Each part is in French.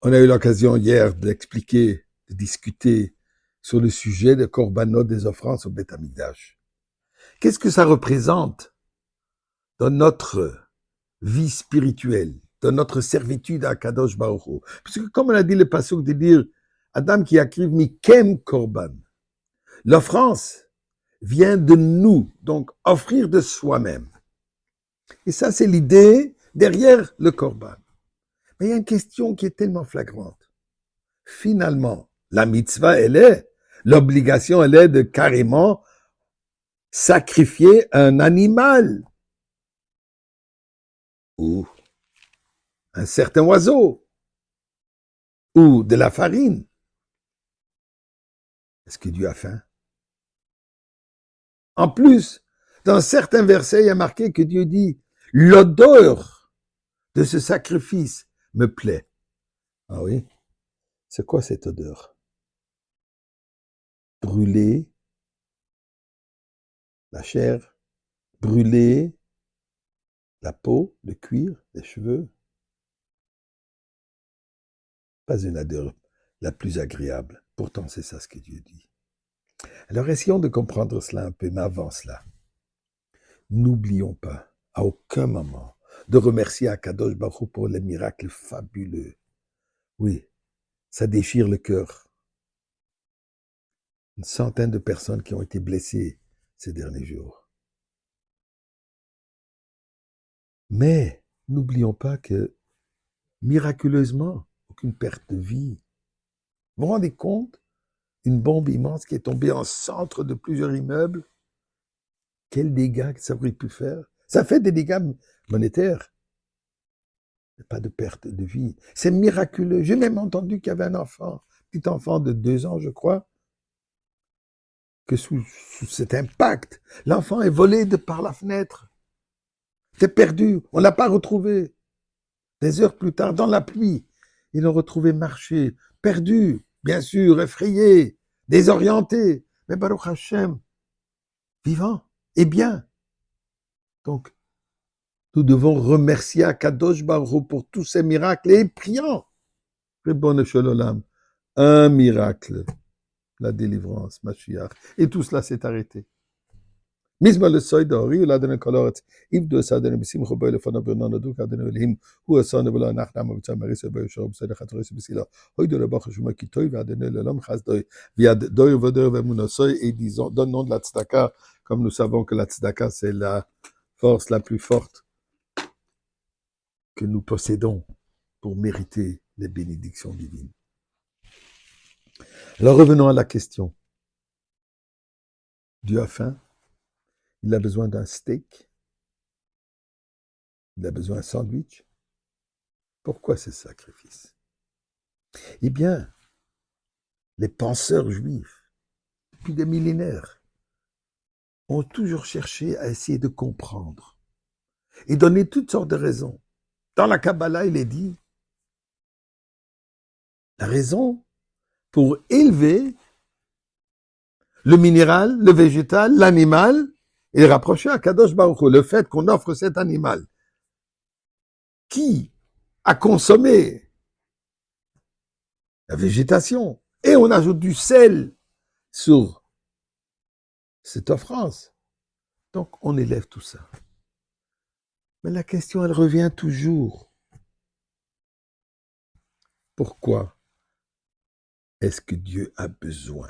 On a eu l'occasion hier d'expliquer, de discuter sur le sujet des korbanot, des offrandes au Beth Amikdash. Qu'est-ce que ça représente dans notre vie spirituelle, dans notre servitude à Kadosh Baruch Hu? Puisque comme on a dit le pasuk de dire Adam qui écrive Mikem Korban, l'offrande vient de nous, donc offrir de soi-même. Et ça, c'est l'idée derrière le Korban. Mais il y a une question qui est tellement flagrante. Finalement, la mitzvah, l'obligation, elle est de carrément sacrifier un animal ou un certain oiseau ou de la farine. Est-ce que Dieu a faim? En plus, dans certains versets, il y a marqué que Dieu dit « L'odeur de ce sacrifice me plaît ». Ah oui? C'est quoi cette odeur? Brûler la chair, brûler la peau, le cuir, les cheveux. Pas une odeur la plus agréable. Pourtant, c'est ça ce que Dieu dit. Alors, essayons de comprendre cela un peu, mais avant cela, n'oublions pas, à aucun moment, de remercier Akadosh Baruch Hu pour les miracles fabuleux. Oui, ça déchire le cœur. Une centaine de personnes qui ont été blessées ces derniers jours. Mais n'oublions pas que, miraculeusement, aucune perte de vie. Vous vous rendez compte? Une bombe immense qui est tombée en centre de plusieurs immeubles. Quels dégâts que ça aurait pu faire? Ça fait des dégâts monétaires. Mais pas de perte de vie. C'est miraculeux. J'ai même entendu qu'il y avait un enfant, petit enfant de 2 ans, je crois, que sous cet impact, l'enfant est volé de par la fenêtre. C'est perdu. On ne l'a pas retrouvé. Des heures plus tard, dans la pluie, ils l'ont retrouvé marché, perdu, bien sûr, effrayé, désorienté. Mais Baruch Hashem, vivant et bien. Donc, nous devons remercier Akadosh Baruch Hu pour tous ces miracles et priant. Ribono shel olam, un miracle, la délivrance, Mashiach. Et tout cela s'est arrêté. Mizma le soy d'ori, ou l'adonne koloret, Ibdo sadonne bisim choboy le fana bernano duk adonne elohim, ou asane velo anachnam avitza maris ebe shor b'sede chatores b'sila, hoy de l'abach shuma kitoy v'adonne l'olam chas doy, viad doy voder v'emunosoy, et disons, donnons de la tzedaka, comme nous savons que la tzedaka c'est la force la plus forte que nous possédons pour mériter les bénédictions divines. Alors revenons à la question. Dieu a faim, il a besoin d'un steak, il a besoin d'un sandwich. Pourquoi ce sacrifice? Eh bien, les penseurs juifs, depuis des millénaires, ont toujours cherché à essayer de comprendre et donner toutes sortes de raisons. Dans la Kabbalah, il est dit, la raison pour élever le minéral, le végétal, l'animal, et rapprocher à Kadosh Baruch Hu, le fait qu'on offre cet animal qui a consommé la végétation, et on ajoute du sel sur cette offrande. Donc, on élève tout ça. Mais la question, elle revient toujours. Pourquoi est-ce que Dieu a besoin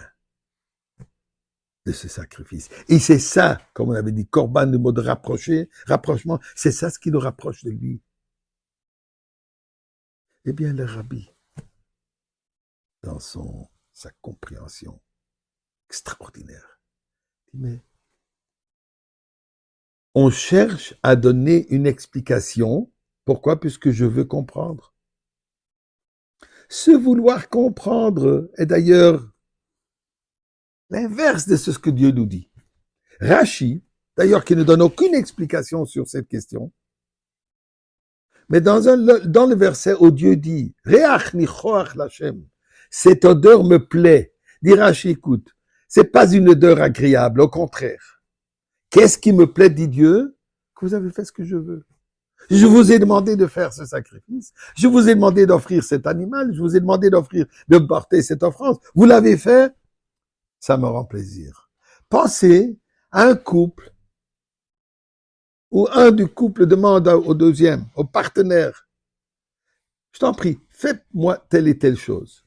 de ce sacrifice? Et c'est ça, comme on avait dit, Korban, le mot de rapprochement, c'est ça ce qui nous rapproche de lui. Eh bien, le rabbi, dans sa compréhension extraordinaire, dit, mais on cherche à donner une explication. Pourquoi? Puisque je veux comprendre. Ce vouloir comprendre est d'ailleurs l'inverse de ce que Dieu nous dit. Rashi, d'ailleurs, qui ne donne aucune explication sur cette question, mais dans le verset où Dieu dit « Reach nichoach lachem » cette odeur me plaît. Dit Rashi, écoute, c'est pas une odeur agréable, au contraire. Qu'est-ce qui me plaît, dit Dieu? Que vous avez fait ce que je veux. Je vous ai demandé de faire ce sacrifice. Je vous ai demandé d'offrir cet animal. Je vous ai demandé de porter cette offrande. Vous l'avez fait. Ça me rend plaisir. Pensez à un couple où un du couple demande au deuxième, au partenaire, je t'en prie, faites-moi telle et telle chose.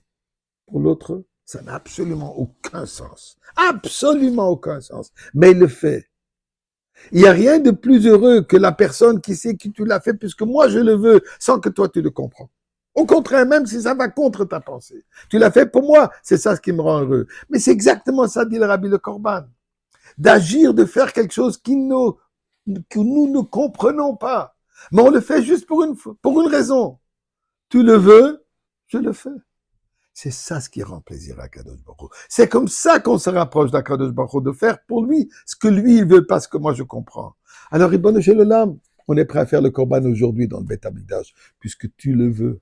Pour l'autre, ça n'a absolument aucun sens. Absolument aucun sens. Mais il le fait. Il n'y a rien de plus heureux que la personne qui sait que tu l'as fait puisque moi je le veux sans que toi tu le comprends. Au contraire, même si ça va contre ta pensée. Tu l'as fait pour moi, c'est ça ce qui me rend heureux. Mais c'est exactement ça, dit le Rabbi Le Corban. D'agir, de faire quelque chose que nous ne comprenons pas. Mais on le fait juste pour une raison. Tu le veux, je le fais. C'est ça ce qui rend plaisir à Kadosh Baruch Hu. C'est comme ça qu'on se rapproche d'Akadosh Baruch Hu, de faire pour lui ce que lui il veut, pas ce que moi je comprends. Alors, Ribono Shel Olam, on est prêt à faire le korban aujourd'hui dans le Beth Amikdash, puisque tu le veux.